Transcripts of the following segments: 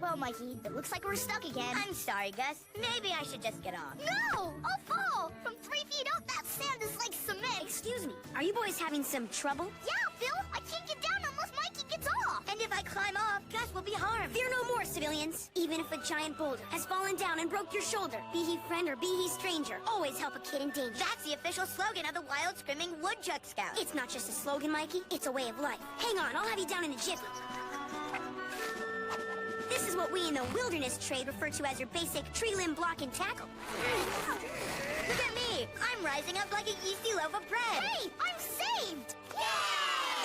Well, Mikey, it looks like we're stuck again. I'm sorry, Gus. Maybe I should just get off. No! I'll fall! From 3 feet up, that sand is like cement. Excuse me, are you boys having some trouble? Yeah, Phil, I can't get down unless Mikey gets off. And if I climb off, Gus will be harmed. Fear no more, civilians. Even if a giant boulder has fallen down and broke your shoulder, be he friend or be he stranger, always help a kid in danger. That's the official slogan of the Wild Screaming Woodchuck Scouts. It's not just a slogan, Mikey. It's a way of life. Hang on, I'll have you down in a jiffy. This is what we in the wilderness trade refer to as your basic tree limb block and tackle. Look at me! I'm rising up like a yeasty loaf of bread. Hey, I'm saved! Yay!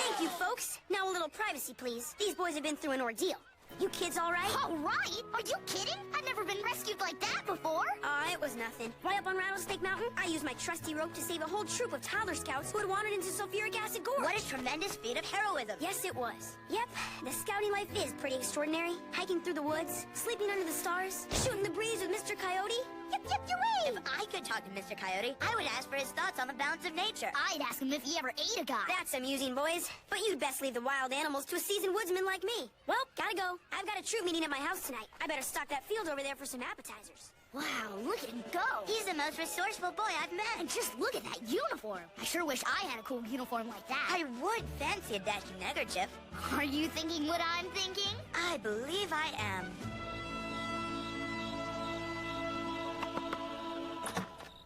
Thank you, folks. Now a little privacy, please. These boys have been through an ordeal. You kids all right? All right? Are you kidding? I've never been rescued like that before. It was nothing. Right up on Rattlesnake Mountain, I used my trusty rope to save a whole troop of toddler scouts who had wandered into sulfuric acid gorge. What a tremendous feat of heroism. Yes, it was. Yep, the scouting life is pretty extraordinary. Hiking through the woods, sleeping under the stars, shooting the breeze with Mr. Coyote. Yep, you If I could talk to Mr. Coyote, I would ask for his thoughts on the balance of nature. I'd ask him if he ever ate a guy. That's amusing, boys. But you'd best leave the wild animals to a seasoned woodsman like me. Well, gotta go. I've got a troop meeting at my house tonight. I better stock that field over there for some appetizers. Wow, look at him go. He's the most resourceful boy I've met. And just look at that uniform. I sure wish I had a cool uniform like that. I would fancy a dashing neckerchief. Are you thinking what I'm thinking? I believe I am.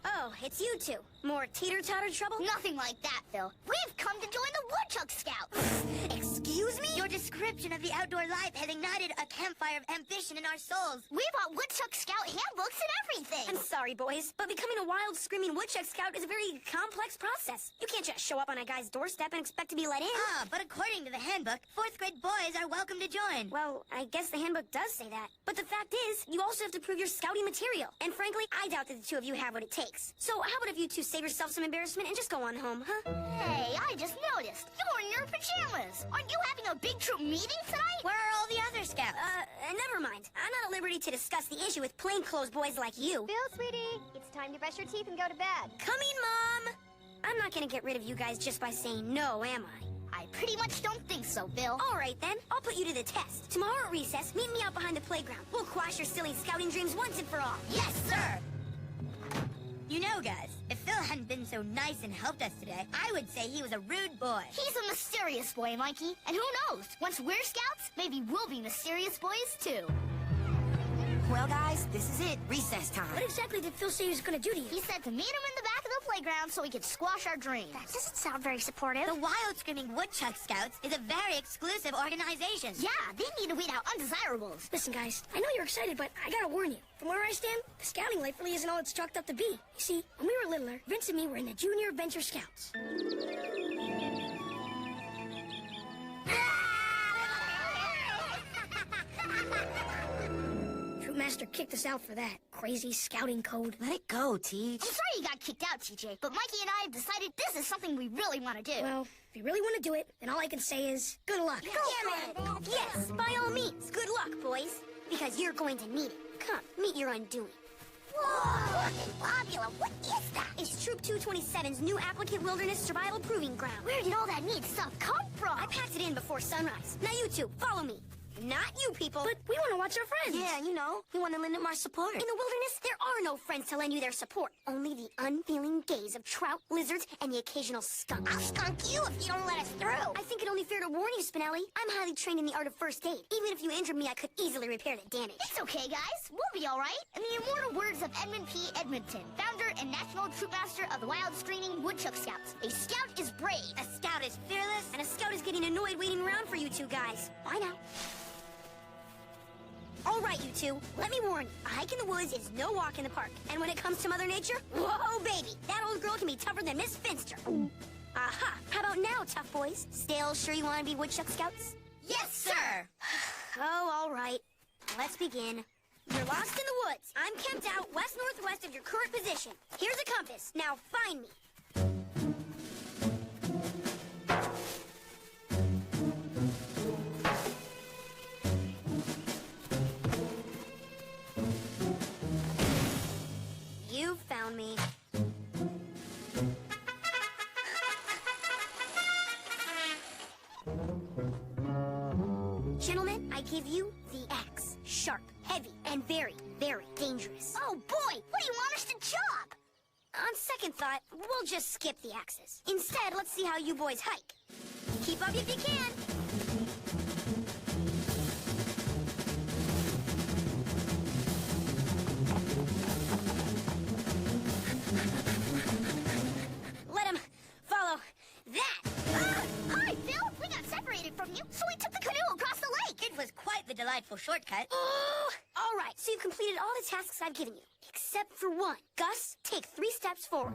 Oh, it's you two. More teeter-totter trouble? Nothing like that, Phil. We've come to join the Woodchuck Scouts. Excuse me? Your description of the outdoor life has ignited a campfire of ambition in our souls. We bought Woodchuck Scout handbooks and everything. I'm sorry, boys, but becoming a wild, screaming Woodchuck Scout is a very complex process. You can't just show up on a guy's doorstep and expect to be let in. But according to the handbook, 4th grade boys are welcome to join. Well, I guess the handbook does say that. But the fact is, you also have to prove your scouting material. And frankly, I doubt that the two of you have what it takes. So how about if you two save yourself some embarrassment and just go on home, huh? Hey, I just noticed. You're in your pajamas. Aren't you having a big troop meeting tonight? Where are all the other scouts? Never mind. I'm not at liberty to discuss the issue with plainclothes boys like you. Phil, sweetie, it's time to brush your teeth and go to bed. Coming, Mom! I'm not gonna get rid of you guys just by saying no, am I? I pretty much don't think so, Phil. All right, then. I'll put you to the test. Tomorrow at recess, meet me out behind the playground. We'll quash your silly scouting dreams once and for all. Yes, sir! You know, guys, if Phil hadn't been so nice and helped us today, I would say he was a rude boy. He's a mysterious boy, Mikey. And who knows? Once we're scouts, maybe we'll be mysterious boys, too. Well, guys, this is it. Recess time. What exactly did Phil say he was going to do to you? He said to meet him in the back of the playground so we could squash our dreams. That doesn't sound very supportive. The Wild Screaming Woodchuck Scouts is a very exclusive organization. Yeah, they need to weed out undesirables. Listen, guys, I know you're excited, but I gotta warn you. From where I stand, the scouting life really isn't all it's chalked up to be. You see, when we were littler, Vince and me were in the Junior Adventure Scouts. Troopmaster kicked us out for that. Crazy scouting code. Let it go, Teach. I'm sorry you got kicked out, TJ, but Mikey and I have decided this is something we really want to do. Well, if you really want to do it, then all I can say is good luck. Yeah, man. Yes, by all means. Good luck, boys. Because you're going to need it. Come, meet your undoing. Whoa! Fabula, what is that? It's Troop 227's new applicant wilderness survival proving ground. Where did all that neat stuff come from? I packed it in before sunrise. Now you two, follow me. Not you people. But we want to watch our friends. Yeah, you know, we want to lend them our support. In the wilderness, there are no friends to lend you their support. Only the unfeeling gaze of trout, lizards, and the occasional skunk. I'll skunk you if you don't let us through. I think it only fair to warn you, Spinelli. I'm highly trained in the art of first aid. Even if you injured me, I could easily repair the damage. It's okay, guys. We'll be all right. In the immortal words of Edmund P. Edmonton, founder and national troopmaster of the Wild Screaming Woodchuck Scouts, a scout is brave. A scout is fearless, and a scout is getting annoyed waiting around for you two guys. Bye now. All right, you two, let me warn you, a hike in the woods is no walk in the park. And when it comes to Mother Nature, whoa, baby, that old girl can be tougher than Miss Finster. Aha, how about now, tough boys? Still sure you want to be Woodchuck Scouts? Yes, sir! Oh, all right. Let's begin. You're lost in the woods. I'm camped out west-northwest of your current position. Here's a compass. Now find me. You found me. Gentlemen, I give you the X. Sharp, heavy, and very, very dangerous. Oh boy, what do you want us to chop? On second thought, we'll just skip the axes. Instead, let's see how you boys hike. Keep up if you can. Let him follow that. Hi, Phil. We got separated from you, so we took the canoe across the lake. It was quite the delightful shortcut. Oh, all right, so you've completed all the tasks I've given you, except for one. Gus, take 3 steps forward.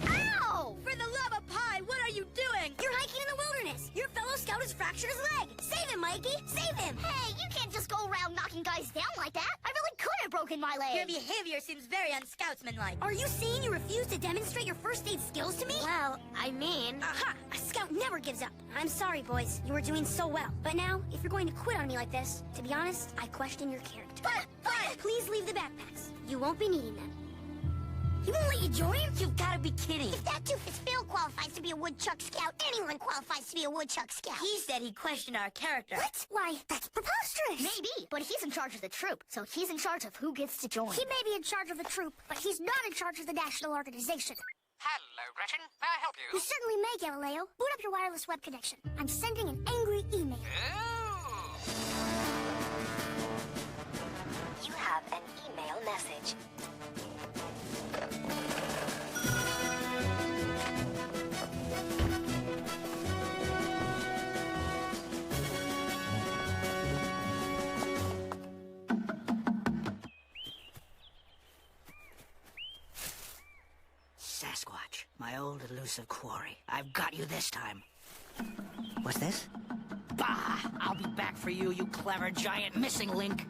Ow! For the love of pie, what are you doing? You're hiking in the wilderness. Your fellow scout has fractured his leg. Save him, Mikey. Save him. Hey, you can't just go around knocking guys down like that. I really could have broken my Your leg. behavior seems very unscoutsmanlike. Are you saying you refuse to demonstrate your first aid skills to me? Well, I mean... Aha! A scout never gives up. I'm sorry, boys. You were doing so well. But now, if you're going to quit on me like this, to be honest, I question your character. But... Please leave the backpacks. You won't be needing them. He won't let you join? You've got to be kidding. If that doofus Phil qualifies to be a woodchuck scout, anyone qualifies to be a woodchuck scout. He said he questioned our character. What? Why, that's preposterous. Maybe, but he's in charge of the troop, so he's in charge of who gets to join. He may be in charge of the troop, but he's not in charge of the national organization. Hello, Gretchen. May I help You you? certainly may, Galileo. Boot up your wireless web connection. I'm sending an angry email. Oh. You have an email message. Sasquatch, my old elusive quarry. I've got you this time. What's this? Bah! I'll be back for you, you clever giant missing link.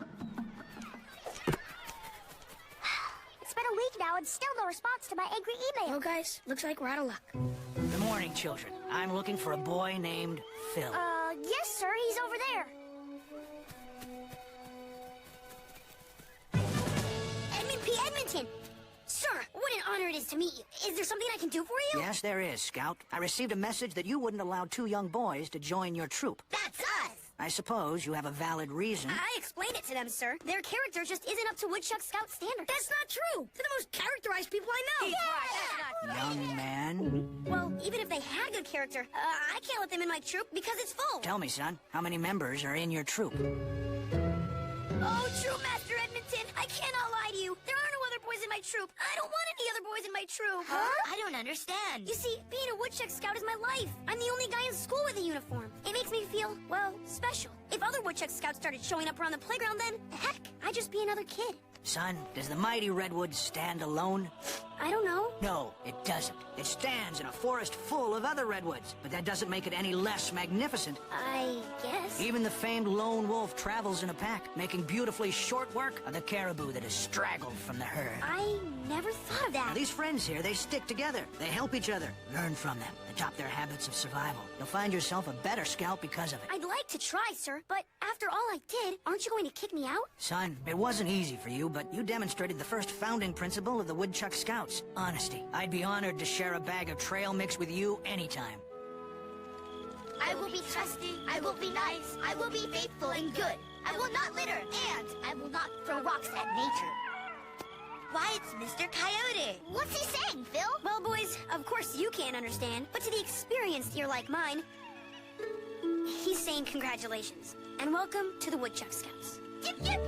It's been a week now and still no response to my angry email. Well, guys, looks like we're out of luck. Good morning, children. I'm looking for a boy named Phil. Yes, sir, he's over there. Edmund P. Edmonton! Sir, what an honor it is to meet you. Is there something I can do for you? Yes, there is, Scout. I received a message that you wouldn't allow 2 young boys to join your troop. That's us! I suppose you have a valid reason. I explained it to them, sir. Their character just isn't up to Woodchuck Scout standards. That's not true. They're the most characterized people I know. Young man, Well, even if they had good character, I can't let them in my troop because it's full. tell me, son, how many members are in your troop? Oh, true Master Edmonton, I cannot lie to you. There are no other boys in my troop. I don't want any other boys in my troop. I don't understand. You see, being a Woodchuck Scout is my life. I'm the only guy in school with a uniform. It makes me feel, well, special. If other Woodchuck Scouts started showing up around the playground, then, heck, I'd just be another kid. Son, does the mighty redwood stand alone? I don't know. No, it doesn't. It stands in a forest full of other redwoods, but that doesn't make it any less magnificent. I guess. Even the famed lone wolf travels in a pack, making beautifully short work of the caribou that has straggled from the herd. I never thought of Now, that. these friends here, they stick together. They help each other, learn from them, adopt their habits of survival. You'll find yourself a better scout because of it. I'd like to try, sir, but after all I did, aren't you going to kick me out? Son, it wasn't easy for you, but you demonstrated the first founding principle of the Woodchuck Scouts, honesty. I'd be honored to share a bag of trail mix with you anytime. I will be trusty, I will be nice, I will be faithful and good. I will not litter, and I will not throw rocks at nature. Why, it's Mr. Coyote. What's he saying, Phil? Well, boys, of course you can't understand, but to the experienced ear like mine, he's saying congratulations, and welcome to the Woodchuck Scouts. Yip, yip!